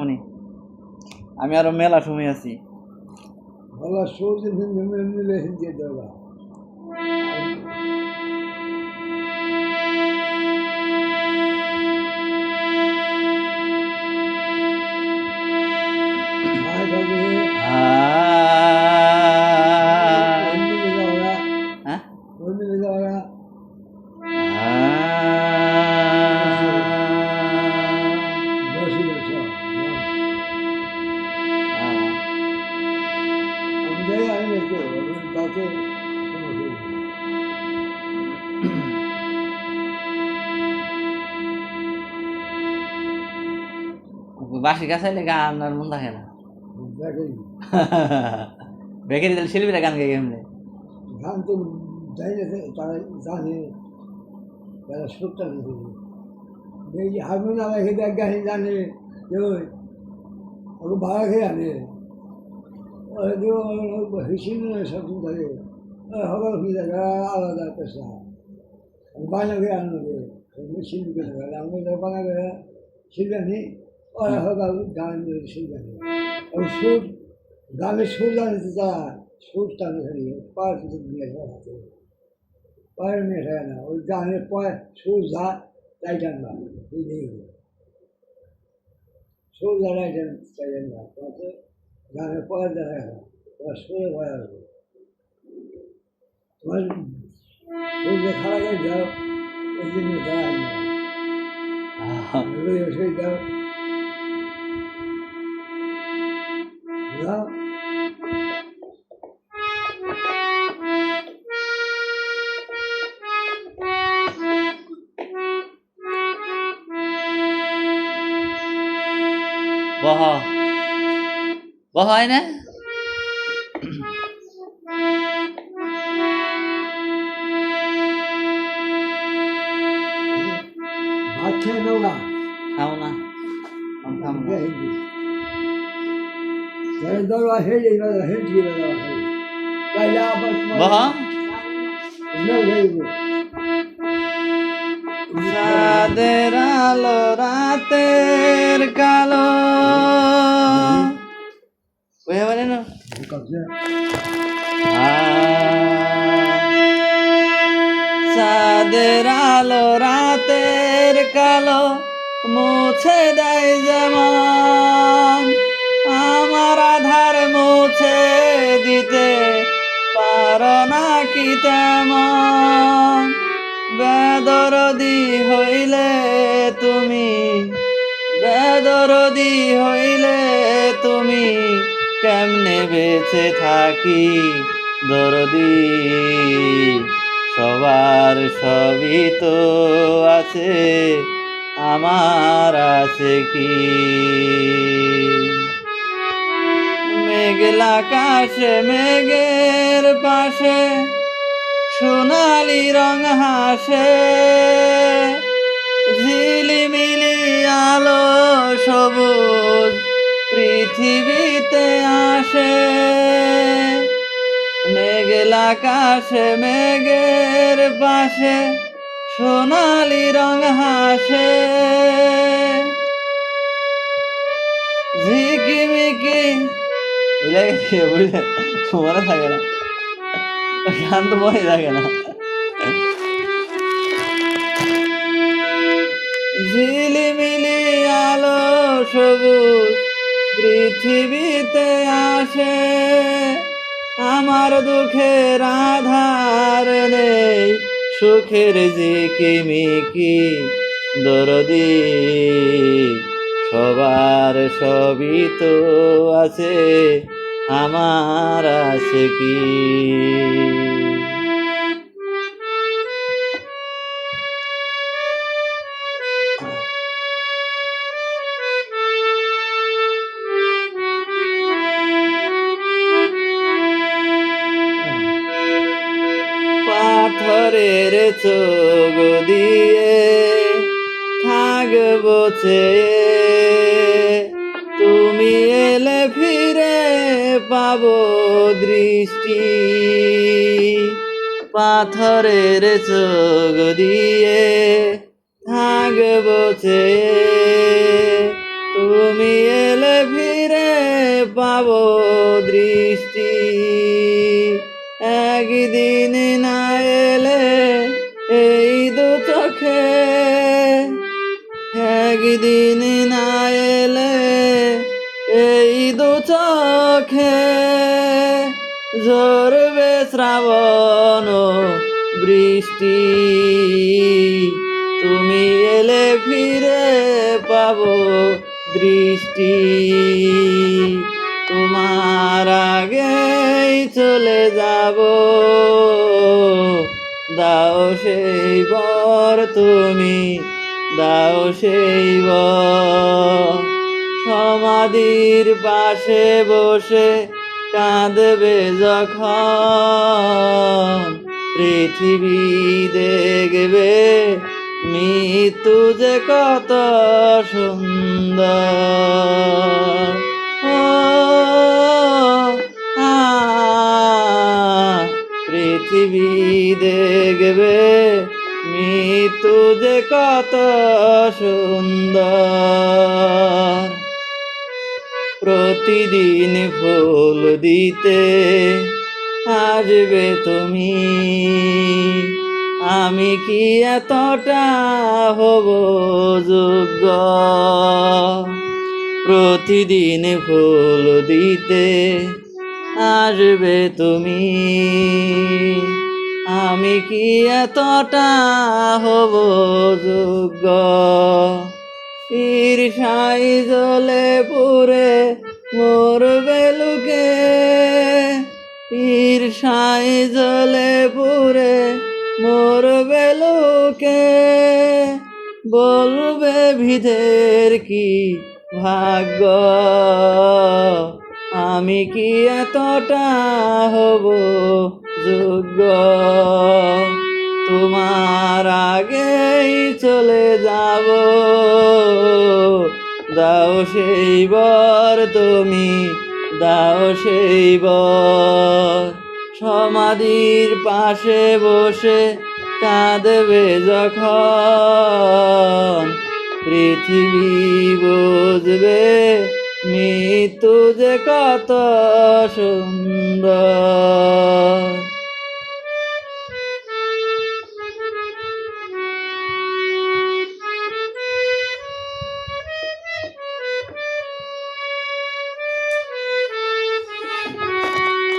খামনি আমি আরো মেলা সময় আছি ভালো সূর্য মিলে হিন্দি দেওয়া বাসি গাছাইলে গান আর মন থাকে না বেকারি তাহলে শিল্পীরা গান গাই এমনি গান তো জানি তারা জানে তারা সুরটা দেখি হারমোনিয়াম রেখে দেখ গান জানে ওকে ভাড়া খেয়ে আনে হিসিম সব থাকে হবার কি থাকে আলাদা পেশা বানা খেয়ে আনবে শিল্পী আমাদের বানা করে শিল্পানি ওরা হবার গান শিল্পানি ওই সুর গানের সুর জানিতে তারা সুর টানে খালি পায়ের কিছু নিয়ে হাতে পায়ের নিয়ে থাকে না ওই গানের পয় সুর যা তাই টানবা বুঝলেই সুর যা তাই টানবা তাতে গানের পয়ের দেখা না তোমার সুরে ভয় আসবে তোমার সুর যে খারাপ হয়ে যাও ওই জন্য দাঁড়ায় না সেই দাও দাও বহ বহ হয় না ভাত খেয়ে নাও না খাও না খাবো না ধরো হেঁটে হেঁটে তাইলে আবার বহ নেব চাঁদের আলো রাতের কালো বুঝে বলে না চাঁদের আলো রাতের কালো মুছে দেয় যেমন আমার আধার মুছে দিতে পারো না কি তেমন বেদরদি হইলে তুমি বেদরদি হইলে তুমি কেমনে বেঁচে থাকি দরদি সবার সবই তো আছে আমার আছে কি মেঘলা আকাশে মেঘের পাশে সোনালি রং হাসে ঝিলিমিলি আলো সবুজ পৃথিবীতে আসে মেঘলা আকাশে মেঘের পাশে সোনালি রং হাসে ঝিকিমিকি বুঝলে বুঝলে মনে থাকে না গান তো মনে থাকে না ঝিলিমিলি আলো সবুজ পৃথিবীতে আসে আমার দুঃখের আধার নেই সুখের ঝিকিমিকি দরদি সবার সবই তো আছে আমার আছে কি পাথরের চোখ দিয়ে থাকবো চেয়ে তুমি এলে ফিরে পাবো দৃষ্টি পাথরের চোখ দিয়ে থাকবো চেয়ে তুমি এলে ফিরে পাবো দৃষ্টি, একদিন না এলে এই দু চোখে, একদিন না এলে এই দু চোখে, ঝরবে শ্রাবণ বৃষ্টি, তুমি এলে ফিরে পাবো দৃষ্টি, তোমার আগেই চলে যাব, দাও সেই বর তুমি, দাও সেই বর। সমাধির পাশে বসে কাঁদবে যখন, পৃথিবী দেখবে মৃত্যু যে কত সুন্দর। ও আ পৃথিবী দেখবে মৃত্যু যে কত সুন্দর। প্রতিদিন ফুল দিতে আসবে তুমি, আমি কি এতটা হব যোগ্য? প্রতিদিন ফুল দিতে আসবে তুমি, আমি কি এতটা হব যোগ্য? ঈর্ষায় জ্বলে পুরে মরবে লোকে, ঈর্ষায় জ্বলে পুরে মরবে লোকে, বলবে বিধের কি ভাগ্য, আমি কি এতটা হব যোগ্য? তোমার আগেই চলে যাব, দাও সেই বর তুমি, দাও সেই বর। সমাধির পাশে বসে কাঁদবে যখন, পৃথিবী বুঝবে মৃত্যু যে কত সুন্দর।